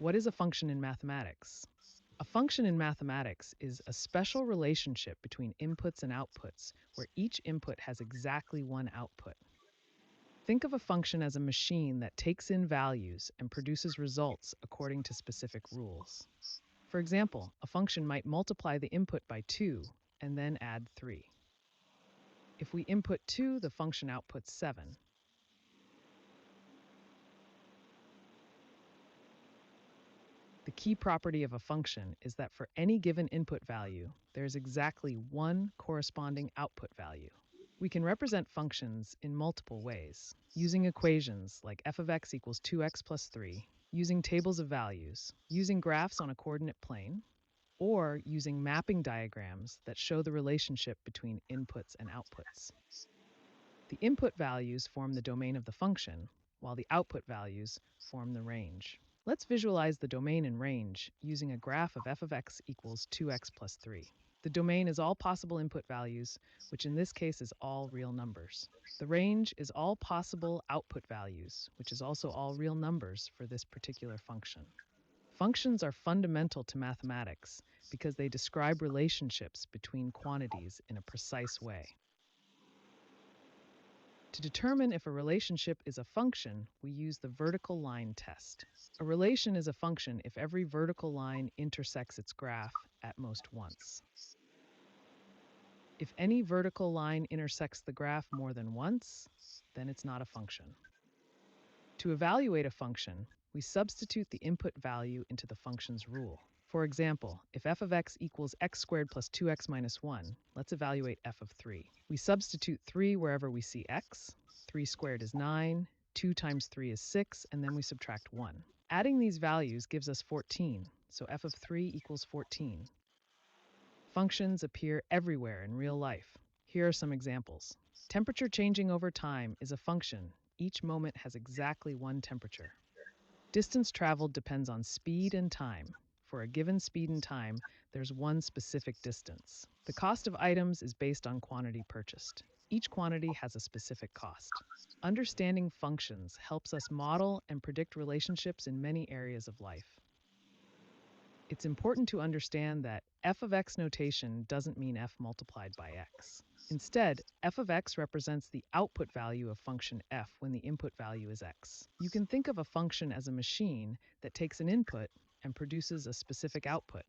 What is a function in mathematics? A function in mathematics is a special relationship between inputs and outputs where each input has exactly one output. Think of a function as a machine that takes in values and produces results according to specific rules. For example, a function might multiply the input by 2 and then add 3. If we input 2, the function outputs 7. The key property of a function is that for any given input value, there is exactly one corresponding output value. We can represent functions in multiple ways, using equations like f of x equals 2x plus 3, using tables of values, using graphs on a coordinate plane, or using mapping diagrams that show the relationship between inputs and outputs. The input values form the domain of the function, while the output values form the range. Let's visualize the domain and range using a graph of f of x equals 2x plus 3. The domain is all possible input values, which in this case is all real numbers. The range is all possible output values, which is also all real numbers for this particular function. Functions are fundamental to mathematics because they describe relationships between quantities in a precise way. To determine if a relationship is a function, we use the vertical line test. A relation is a function if every vertical line intersects its graph at most once. If any vertical line intersects the graph more than once, then it's not a function. To evaluate a function, we substitute the input value into the function's rule. For example, if f of x equals x squared plus 2x minus 1, let's evaluate f of 3. We substitute 3 wherever we see x. 3 squared is 9, 2 times 3 is 6, and then we subtract 1. Adding these values gives us 14, so f of 3 equals 14. Functions appear everywhere in real life. Here are some examples. Temperature changing over time is a function. Each moment has exactly one temperature. Distance traveled depends on speed and time. For a given speed and time, there's one specific distance. The cost of items is based on quantity purchased. Each quantity has a specific cost. Understanding functions helps us model and predict relationships in many areas of life. It's important to understand that f of x notation doesn't mean f multiplied by x. Instead, f of x represents the output value of function f when the input value is x. You can think of a function as a machine that takes an input and produces a specific output.